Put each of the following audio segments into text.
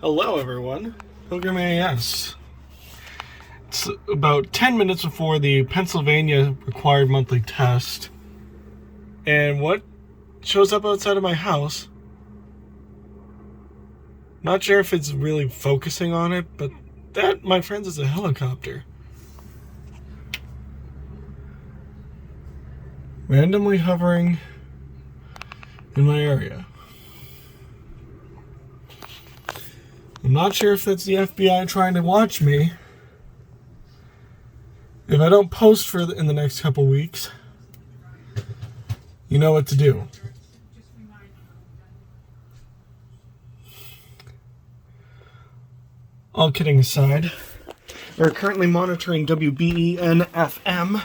Hello everyone, Pilgrim EAS. It's about 10 minutes before the Pennsylvania required monthly test. And what shows up outside of my house? Not sure if it's really focusing on it, but that, my friends, is a helicopter. Randomly hovering in my area. I'm not sure if it's the FBI trying to watch me. If I don't post in the next couple weeks, you know what to do. All kidding aside, we're currently monitoring WBEN-FM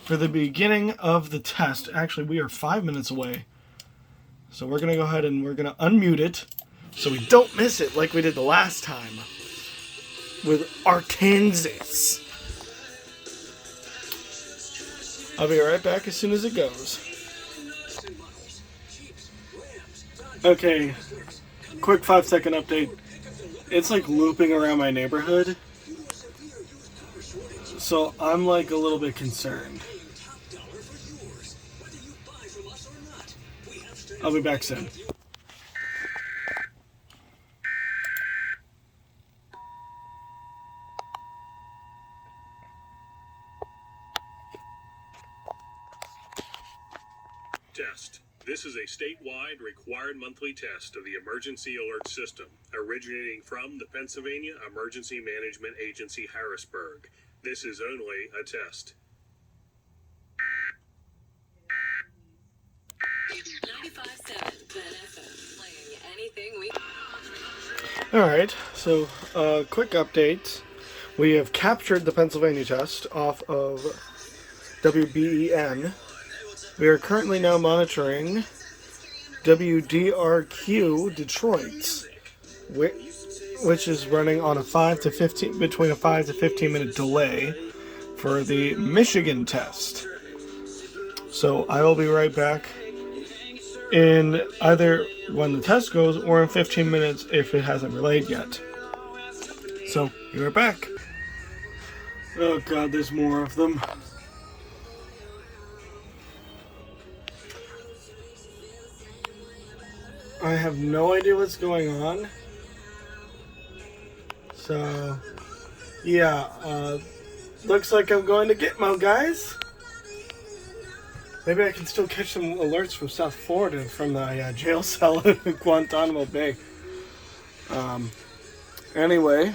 for the beginning of the test. Actually, we are 5 minutes away. So we're going to go ahead and we're going to unmute it so we don't miss it like we did the last time with Arkansas. I'll be right back as soon as it goes. Okay, quick 5-second update. It's like looping around my neighborhood, so I'm like a little bit concerned. I'll be back soon. Test. This is a statewide required monthly test of the emergency alert system, originating from the Pennsylvania Emergency Management Agency, Harrisburg. This is only a test. 95.7 WBEN-FM, playing anything we... Alright, so quick update. We have captured the Pennsylvania test off of WBEN. We are currently now monitoring WDRQ Detroit, which is running on between a 5 to 15 minute delay for the Michigan test. So I will be right back in either when the test goes or in 15 minutes if it hasn't relayed yet. So, be right back. Oh god, there's more of them. I have no idea what's going on. So, yeah, looks like I'm going to Gitmo, guys. Maybe I can still catch some alerts from South Florida from the jail cell in Guantanamo Bay. Anyway,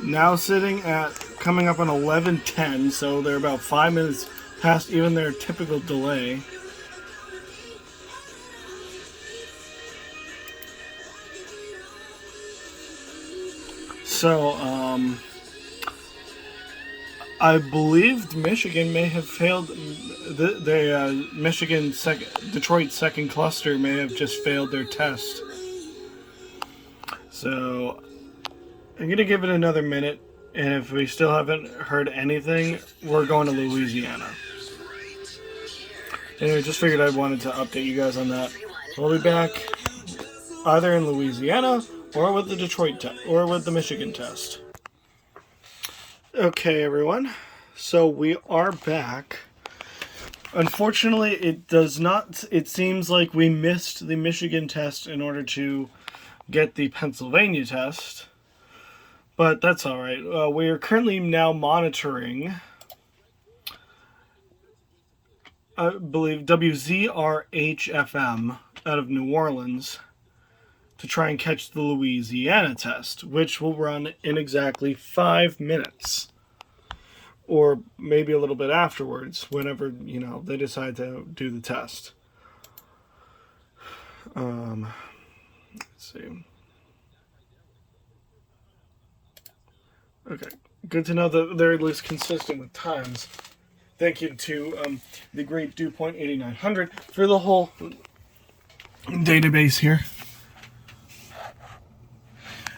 now coming up on 11:10, so they're about 5 minutes past even their typical delay. So, I believe Michigan may have failed. Detroit second cluster may have just failed their test. So, I'm going to give it another minute, and if we still haven't heard anything, we're going to Louisiana. Anyway, just figured I wanted to update you guys on that. We'll be back either in Louisiana or with the Detroit or with the Michigan test. Okay, everyone. So we are back. Unfortunately, it seems like we missed the Michigan test in order to get the Pennsylvania test. But that's all right. We are currently now monitoring, I believe, WZRH-FM out of New Orleans to try and catch the Louisiana test, which will run in exactly 5 minutes. Or maybe a little bit afterwards, whenever, they decide to do the test. Let's see. Okay, good to know that they're at least consistent with times. Thank you to the great DuPont 8900 for the whole database here.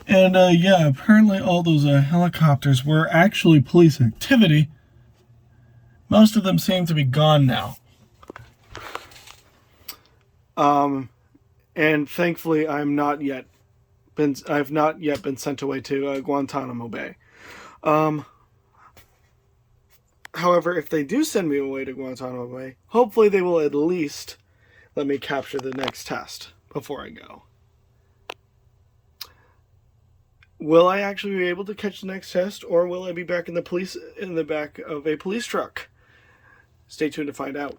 And yeah, apparently all those helicopters were actually police activity. Most of them seem to be gone now. And thankfully I'm not yet not yet been sent away to Guantanamo Bay. However, if they do send me away to Guantanamo Bay, hopefully they will at least let me capture the next test before I go. Will I actually be able to catch the next test, or will I be back in the back of a police truck? Stay tuned to find out.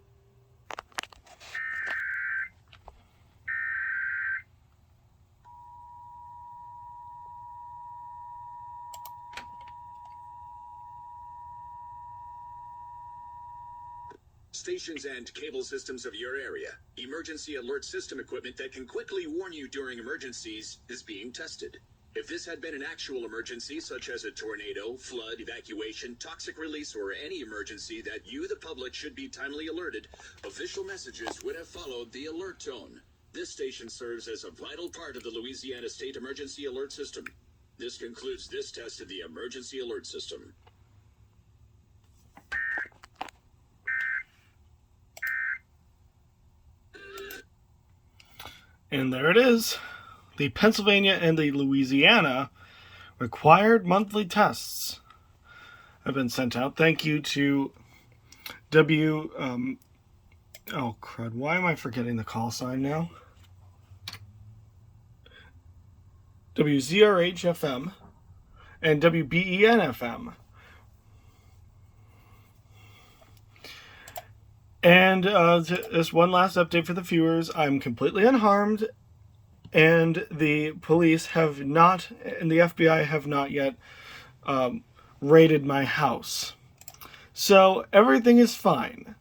Stations and cable systems of your area. Emergency alert system equipment that can quickly warn you during emergencies is being tested. If this had been an actual emergency, such as a tornado, flood, evacuation, toxic release, or any emergency that you, the public, should be timely alerted, official messages would have followed the alert tone. This station serves as a vital part of the Louisiana State Emergency Alert System. This concludes this test of the Emergency Alert System. And there it is. The Pennsylvania and the Louisiana required monthly tests have been sent out. Thank you to oh crud, why am I forgetting the call sign now? WZRH-FM and WBEN-FM. And just one last update for the viewers. I'm completely unharmed, and the police have not, and the FBI have not yet raided my house. So everything is fine.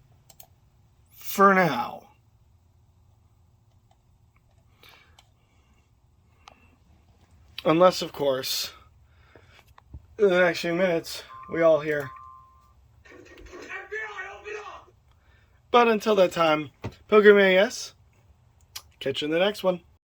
For now. Unless, of course, in the next few minutes, we all hear. But until that time, Pilgrim EAS, catch you in the next one.